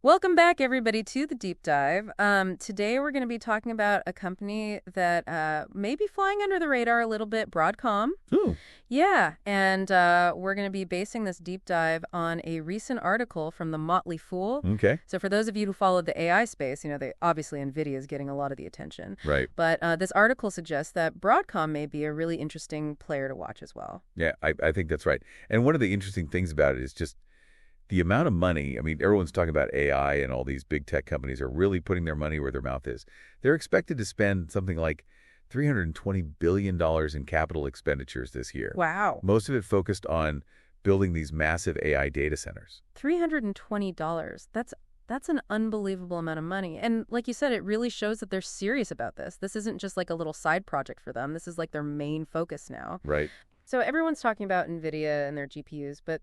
Welcome back, everybody, to the deep dive. Today, we're going to be talking about a company that may be flying under the radar a little bit, Broadcom. Ooh, Yeah, and we're going to be basing this deep dive on a recent article from the Motley Fool. okay. So for those of you who follow the AI space, obviously NVIDIA is getting a lot of the attention. Right. But this article suggests that Broadcom may be a really interesting player to watch as well. Yeah, I think that's right. And one of the interesting things about it is just the amount of money. I mean, everyone's talking about AI and all these big tech companies are really putting their money where their mouth is. They're expected to spend something like $320 billion in capital expenditures this year. Wow. Most of it focused on building these massive AI data centers. $320. That's an unbelievable amount of money. And like you said, it really shows that they're serious about this. This isn't just like a little side project for them. This is like their main focus now. Right. So everyone's talking about Nvidia and their GPUs, but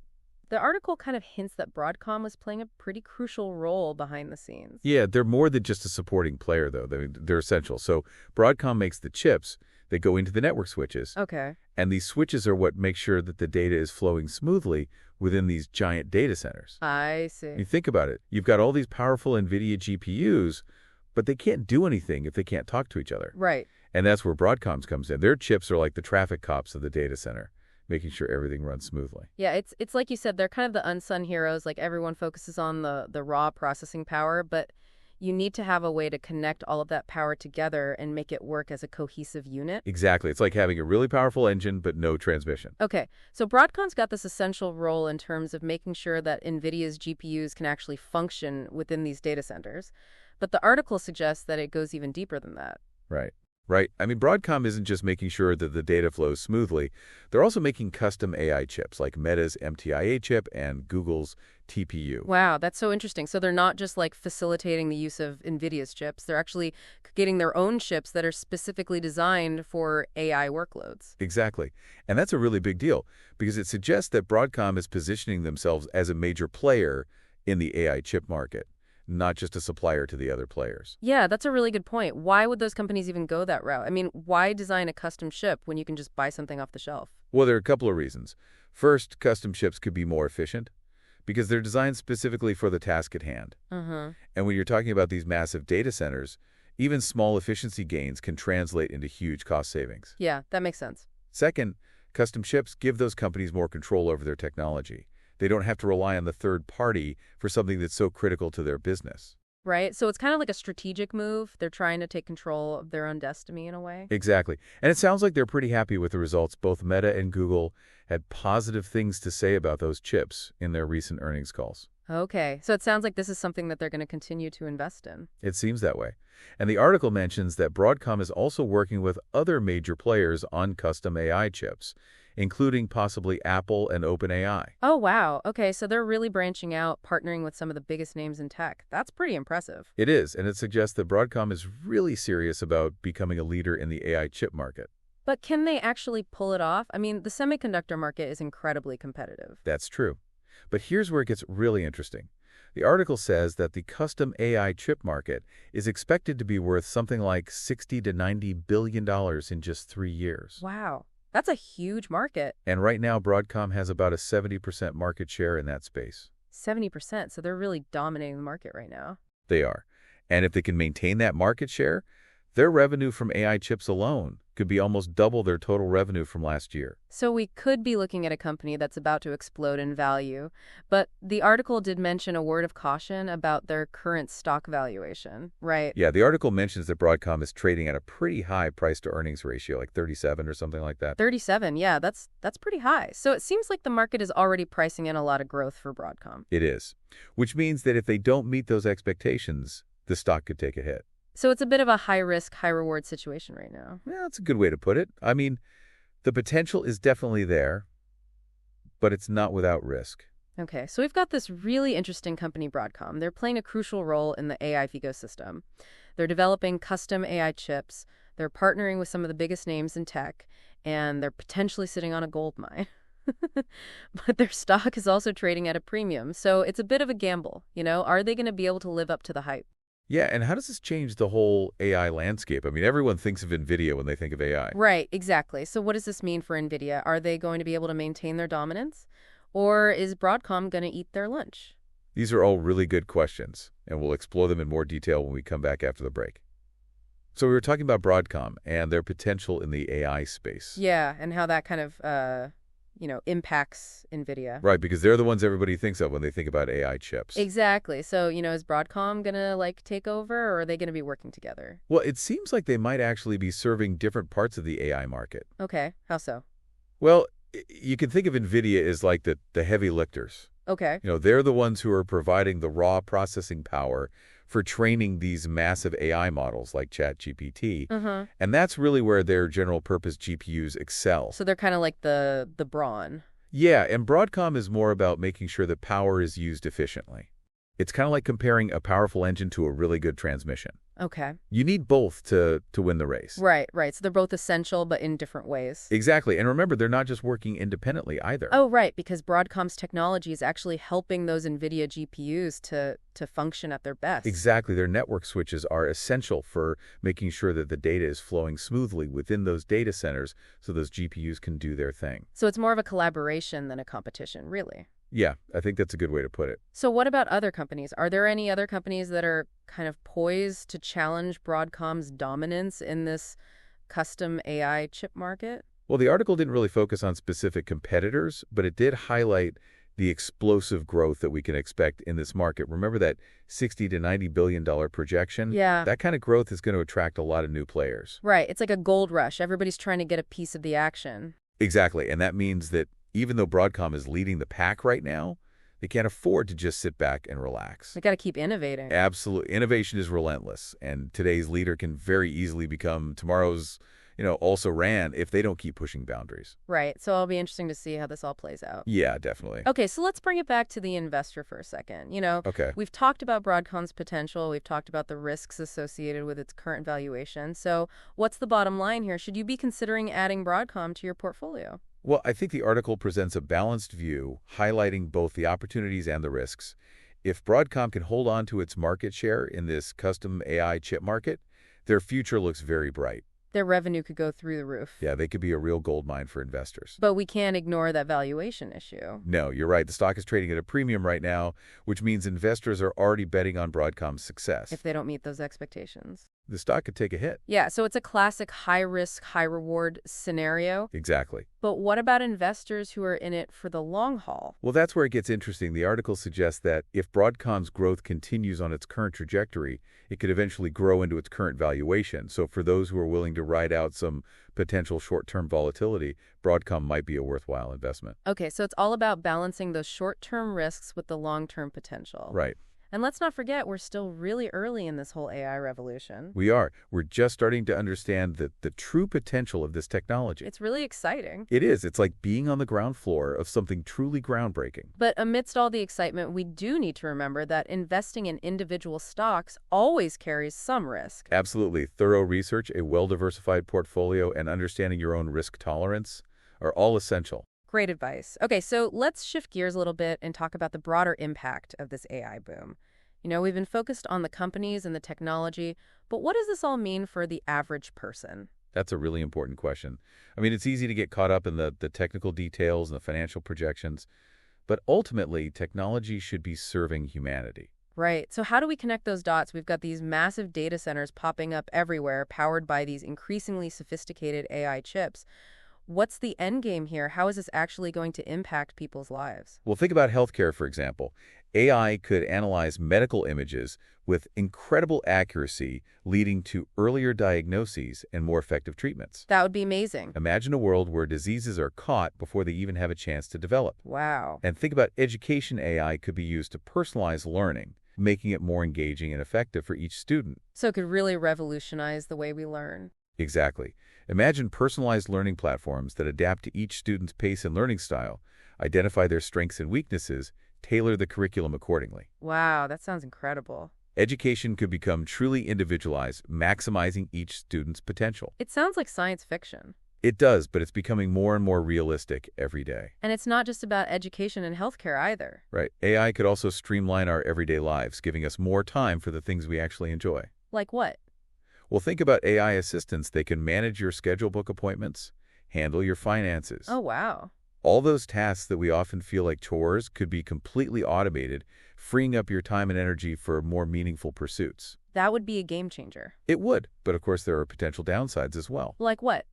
the article kind of hints that Broadcom was playing a pretty crucial role behind the scenes. Yeah, they're more than just a supporting player, though. They're essential. So Broadcom makes the chips that go into the network switches. Okay. And these switches are what make sure that the data is flowing smoothly within these giant data centers. I see. You think about it. You've got all these powerful NVIDIA GPUs, but they can't do anything if they can't talk to each other. Right. And that's where Broadcom's comes in. Their chips are like the traffic cops of the data center, making sure everything runs smoothly. Yeah, it's like you said, they're kind of the unsung heroes. Like everyone focuses on the raw processing power, but you need to have a way to connect all of that power together and make it work as a cohesive unit. Exactly. It's like having a really powerful engine, but no transmission. Okay, so Broadcom's got this essential role in terms of making sure that NVIDIA's GPUs can actually function within these data centers. But the article suggests that it goes even deeper than that. Right. Right. I mean, Broadcom isn't just making sure that the data flows smoothly. They're also making custom AI chips like Meta's MTIA chip and Google's TPU. Wow, that's so interesting. So they're not just like facilitating the use of NVIDIA's chips. They're actually getting their own chips that are specifically designed for AI workloads. Exactly. And that's a really big deal because it suggests that Broadcom is positioning themselves as a major player in the AI chip market, not just a supplier to the other players. Yeah, that's a really good point. Why would those companies even go that route? I mean, why design a custom chip when you can just buy something off the shelf? Well, there are a couple of reasons. First, custom chips could be more efficient because they're designed specifically for the task at hand. And when you're talking about these massive data centers, even small efficiency gains can translate into huge cost savings. Yeah, that makes sense. Second, custom chips give those companies more control over their technology. They don't have to rely on the third party for something that's so critical to their business. Right? So it's kind of like a strategic move. They're trying to take control of their own destiny in a way. Exactly. And it sounds like they're pretty happy with the results. Both Meta and Google had positive things to say about those chips in their recent earnings calls. Okay, so it sounds like this is something that they're going to continue to invest in. It seems that way. And the article mentions that Broadcom is also working with other major players on custom AI chips, including possibly Apple and OpenAI. Oh, wow. Okay, so they're really branching out, partnering with some of the biggest names in tech. That's pretty impressive. It is, and it suggests that Broadcom is really serious about becoming a leader in the AI chip market. But can they actually pull it off? I mean, the semiconductor market is incredibly competitive. That's true. But here's where it gets really interesting. The article says that the custom AI chip market is expected to be worth something like $60 to $90 billion in just 3 years. Wow. That's a huge market. And right now, Broadcom has about a 70% market share in that space. 70%, so they're really dominating the market right now. They are. And if they can maintain that market share, their revenue from AI chips alone could be almost double their total revenue from last year. So we could be looking at a company that's about to explode in value. But the article did mention a word of caution about their current stock valuation, right? Yeah, the article mentions that Broadcom is trading at a pretty high price-to-earnings ratio, like 37 or something like that. 37, yeah, that's pretty high. So it seems like the market is already pricing in a lot of growth for Broadcom. It is, which means that if they don't meet those expectations, the stock could take a hit. So it's a bit of a high-risk, high-reward situation right now. Yeah, that's a good way to put it. I mean, the potential is definitely there, but it's not without risk. Okay, so we've got this really interesting company, Broadcom. They're playing a crucial role in the AI ecosystem. They're developing custom AI chips. They're partnering with some of the biggest names in tech, and they're potentially sitting on a gold mine. But their stock is also trading at a premium, so it's a bit of a gamble. Are they going to be able to live up to the hype? Yeah, and how does this change the whole AI landscape? I mean, everyone thinks of Nvidia when they think of AI. Right, exactly. So what does this mean for Nvidia? Are they going to be able to maintain their dominance? Or is Broadcom going to eat their lunch? These are all really good questions, and we'll explore them in more detail when we come back after the break. So we were talking about Broadcom and their potential in the AI space. Yeah, and how that kind of, impacts Nvidia. Right, because they're the ones everybody thinks of when they think about AI chips. Exactly. So, is Broadcom going to, take over, or are they going to be working together? Well, it seems like they might actually be serving different parts of the AI market. Okay, how so? Well, you can think of Nvidia as like the heavy lifters. Okay. They're the ones who are providing the raw processing power for training these massive AI models like ChatGPT. And that's really where their general-purpose GPUs excel. So they're kind of like the brawn. Yeah, and Broadcom is more about making sure that power is used efficiently. It's kind of like comparing a powerful engine to a really good transmission. Okay. You need both to win the race. Right. So they're both essential, but in different ways. Exactly. And remember, they're not just working independently either. Oh, right, because Broadcom's technology is actually helping those NVIDIA GPUs to function at their best. Exactly. Their network switches are essential for making sure that the data is flowing smoothly within those data centers so those GPUs can do their thing. So it's more of a collaboration than a competition, really. Yeah, I think that's a good way to put it. So what about other companies? Are there any other companies that are kind of poised to challenge Broadcom's dominance in this custom AI chip market? Well, the article didn't really focus on specific competitors, but it did highlight the explosive growth that we can expect in this market. Remember that $60 to $90 billion projection? Yeah. That kind of growth is going to attract a lot of new players. Right. It's like a gold rush. Everybody's trying to get a piece of the action. Exactly. And that means that even though Broadcom is leading the pack right now, they can't afford to just sit back and relax. They got to keep innovating. Absolutely. Innovation is relentless, and today's leader can very easily become tomorrow's, also ran if they don't keep pushing boundaries. Right. So it'll be interesting to see how this all plays out. Yeah, definitely. Okay, so let's bring it back to the investor for a second. Okay. We've talked about Broadcom's potential. We've talked about the risks associated with its current valuation. So what's the bottom line here? Should you be considering adding Broadcom to your portfolio? Well, I think the article presents a balanced view, highlighting both the opportunities and the risks. If Broadcom can hold on to its market share in this custom AI chip market, their future looks very bright. Their revenue could go through the roof. Yeah, they could be a real goldmine for investors. But we can't ignore that valuation issue. No, you're right. The stock is trading at a premium right now, which means investors are already betting on Broadcom's success. If they don't meet those expectations. The stock could take a hit. Yeah, so it's a classic high-risk, high-reward scenario. Exactly. But what about investors who are in it for the long haul? Well, that's where it gets interesting. The article suggests that if Broadcom's growth continues on its current trajectory, it could eventually grow into its current valuation. So for those who are willing to ride out some potential short-term volatility, Broadcom might be a worthwhile investment. Okay, so it's all about balancing those short-term risks with the long-term potential. Right. And let's not forget, we're still really early in this whole AI revolution. We are. We're just starting to understand the true potential of this technology. It's really exciting. It is. It's like being on the ground floor of something truly groundbreaking. But amidst all the excitement, we do need to remember that investing in individual stocks always carries some risk. Absolutely. Thorough research, a well-diversified portfolio, and understanding your own risk tolerance are all essential. Great advice. Okay, so let's shift gears a little bit and talk about the broader impact of this AI boom. We've been focused on the companies and the technology, but what does this all mean for the average person? That's a really important question. I mean, it's easy to get caught up in the technical details and the financial projections, but ultimately, technology should be serving humanity. Right. So how do we connect those dots? We've got these massive data centers popping up everywhere, powered by these increasingly sophisticated AI chips. What's the end game here? How is this actually going to impact people's lives? Well, think about healthcare, for example. AI could analyze medical images with incredible accuracy, leading to earlier diagnoses and more effective treatments. That would be amazing. Imagine a world where diseases are caught before they even have a chance to develop. Wow. And think about education. AI could be used to personalize learning, making it more engaging and effective for each student. So it could really revolutionize the way we learn. Exactly. Imagine personalized learning platforms that adapt to each student's pace and learning style, identify their strengths and weaknesses, tailor the curriculum accordingly. Wow, that sounds incredible. Education could become truly individualized, maximizing each student's potential. It sounds like science fiction. It does, but it's becoming more and more realistic every day. And it's not just about education and healthcare either. Right. AI could also streamline our everyday lives, giving us more time for the things we actually enjoy. Like what? Well, think about AI assistants. They can manage your schedule, book appointments, handle your finances. Oh, wow. All those tasks that we often feel like chores could be completely automated, freeing up your time and energy for more meaningful pursuits. That would be a game changer. It would, but of course there are potential downsides as well. Like what?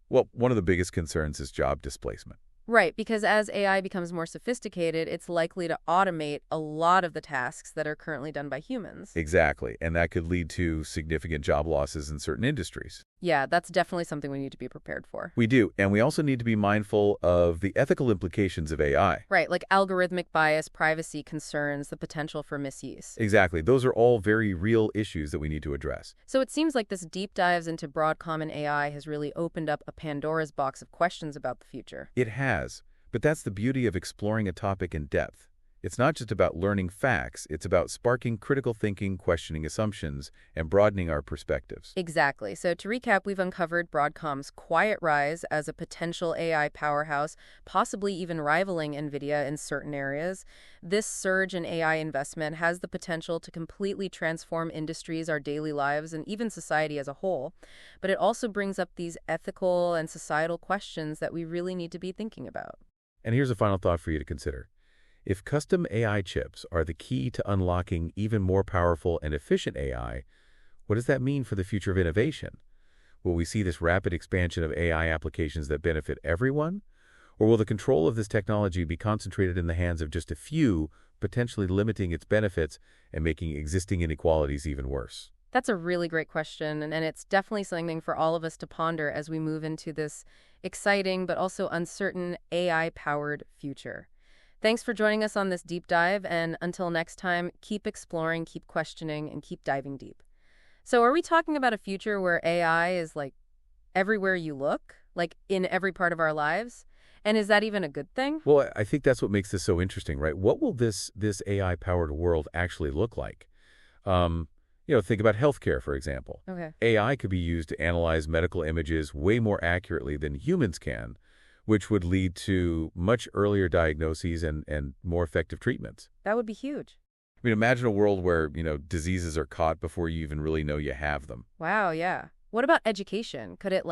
Well, one of the biggest concerns is job displacement. Right, because as AI becomes more sophisticated, it's likely to automate a lot of the tasks that are currently done by humans. Exactly, and that could lead to significant job losses in certain industries. Yeah, that's definitely something we need to be prepared for. We do, and we also need to be mindful of the ethical implications of AI. Right, like algorithmic bias, privacy concerns, the potential for misuse. Exactly, those are all very real issues that we need to address. So it seems like this deep dives into Broadcom and AI has really opened up a Pandora's box of questions about the future. It has, but that's the beauty of exploring a topic in depth. It's not just about learning facts, it's about sparking critical thinking, questioning assumptions, and broadening our perspectives. Exactly. So to recap, we've uncovered Broadcom's quiet rise as a potential AI powerhouse, possibly even rivaling Nvidia in certain areas. This surge in AI investment has the potential to completely transform industries, our daily lives, and even society as a whole. But it also brings up these ethical and societal questions that we really need to be thinking about. And here's a final thought for you to consider. If custom AI chips are the key to unlocking even more powerful and efficient AI, what does that mean for the future of innovation? Will we see this rapid expansion of AI applications that benefit everyone? Or will the control of this technology be concentrated in the hands of just a few, potentially limiting its benefits and making existing inequalities even worse? That's a really great question, and it's definitely something for all of us to ponder as we move into this exciting but also uncertain AI-powered future. Thanks for joining us on this deep dive, and until next time, keep exploring, keep questioning, and keep diving deep. So are we talking about a future where AI is like everywhere you look, like in every part of our lives? And is that even a good thing? Well, I think that's what makes this so interesting, right? What will this AI-powered world actually look like? Think about healthcare, for example. Okay. AI could be used to analyze medical images way more accurately than humans can, which would lead to much earlier diagnoses and more effective treatments. That would be huge. I mean, imagine a world where, diseases are caught before you even really know you have them. Wow, yeah. What about education? Could it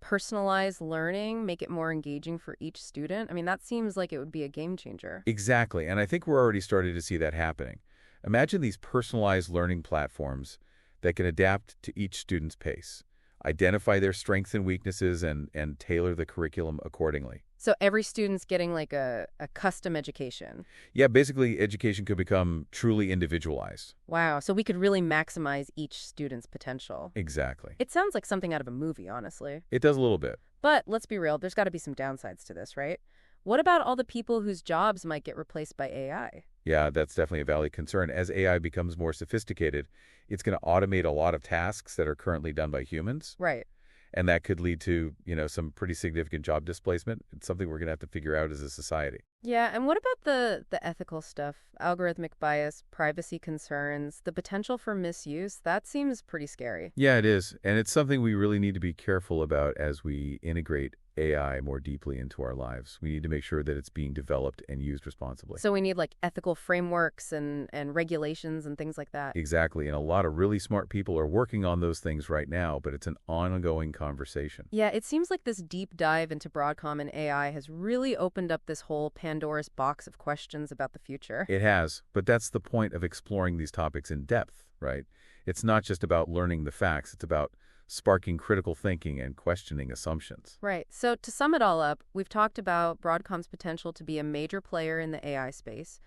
personalize learning, make it more engaging for each student? I mean, that seems like it would be a game changer. Exactly, and I think we're already starting to see that happening. Imagine these personalized learning platforms that can adapt to each student's pace, identify their strengths and weaknesses, and tailor the curriculum accordingly. So every student's getting a custom education. Yeah, basically, education could become truly individualized. Wow, so we could really maximize each student's potential. Exactly. It sounds like something out of a movie, honestly. It does a little bit. But let's be real, there's got to be some downsides to this, right? What about all the people whose jobs might get replaced by AI? Yeah, that's definitely a valid concern. As AI becomes more sophisticated, it's going to automate a lot of tasks that are currently done by humans. Right. And that could lead to, some pretty significant job displacement. It's something we're going to have to figure out as a society. Yeah, and what about the ethical stuff? Algorithmic bias, privacy concerns, the potential for misuse? That seems pretty scary. Yeah, it is. And it's something we really need to be careful about as we integrate AI more deeply into our lives. We need to make sure that it's being developed and used responsibly. So we need ethical frameworks and regulations and things like that. Exactly. And a lot of really smart people are working on those things right now, but it's an ongoing conversation. Yeah, it seems like this deep dive into Broadcom and AI has really opened up this whole Pandora's box of questions about the future. It has, but that's the point of exploring these topics in depth, right? It's not just about learning the facts, it's about sparking critical thinking and questioning assumptions. Right. So to sum it all up, we've talked about Broadcom's potential to be a major player in the AI space.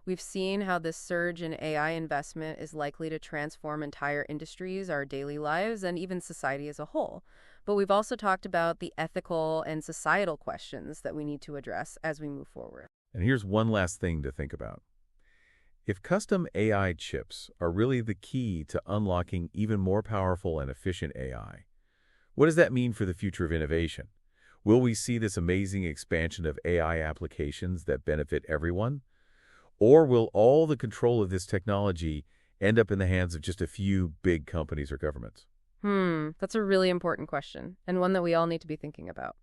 We've seen how this surge in AI investment is likely to transform entire industries, our daily lives, and even society as a whole. But we've also talked about the ethical and societal questions that we need to address as we move forward. And here's one last thing to think about. If custom AI chips are really the key to unlocking even more powerful and efficient AI, what does that mean for the future of innovation? Will we see this amazing expansion of AI applications that benefit everyone? Or will all the control of this technology end up in the hands of just a few big companies or governments? That's a really important question, and one that we all need to be thinking about.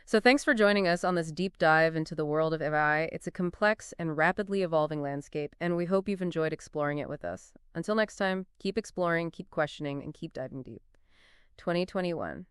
So thanks for joining us on this deep dive into the world of AI. It's a complex and rapidly evolving landscape, and we hope you've enjoyed exploring it with us. Until next time, keep exploring, keep questioning, and keep diving deep. 2021.